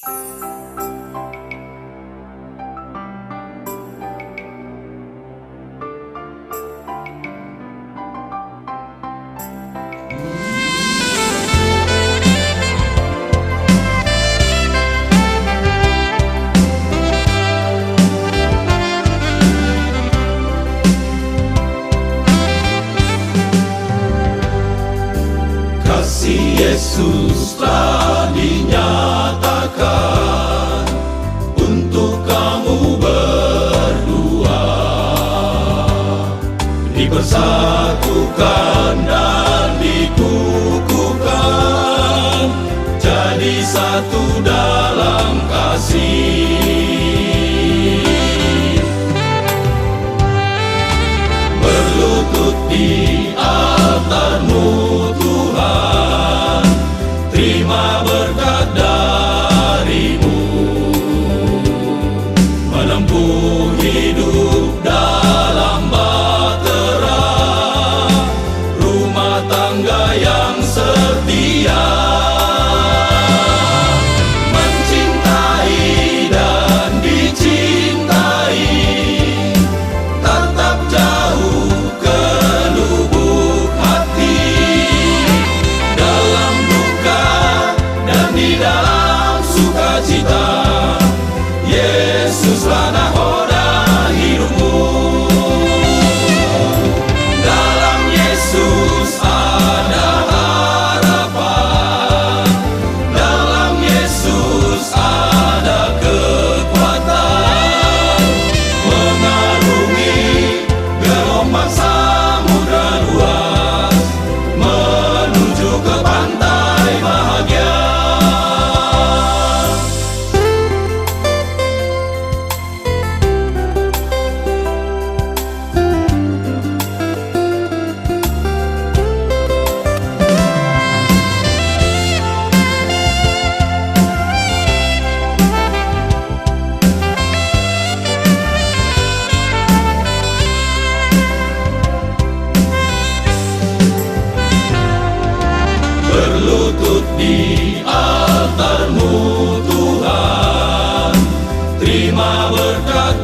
Kasih Yesus telah dinyatakan untuk kamu berdua, dipersatukan dan dikukuhkan jadi satu dalam kasih. Berlutut di altar-Mu Tuhan, terima berkat dari-Mu, menempuh hidup dalam bahtera, rumah tangga yang setia, mencintai dan dicintai, tatap jauh ke lubuk hati, dalam duka dan di dalam sukacita. Yesuslah nahoda hidupmu. Dalam Yesus ada harapan, dalam Yesus ada kekuatan, mengarungi gelombang samudra luas, menuju ke pantai bahagia. Berlutut di altar-Mu Tuhan, terima berkat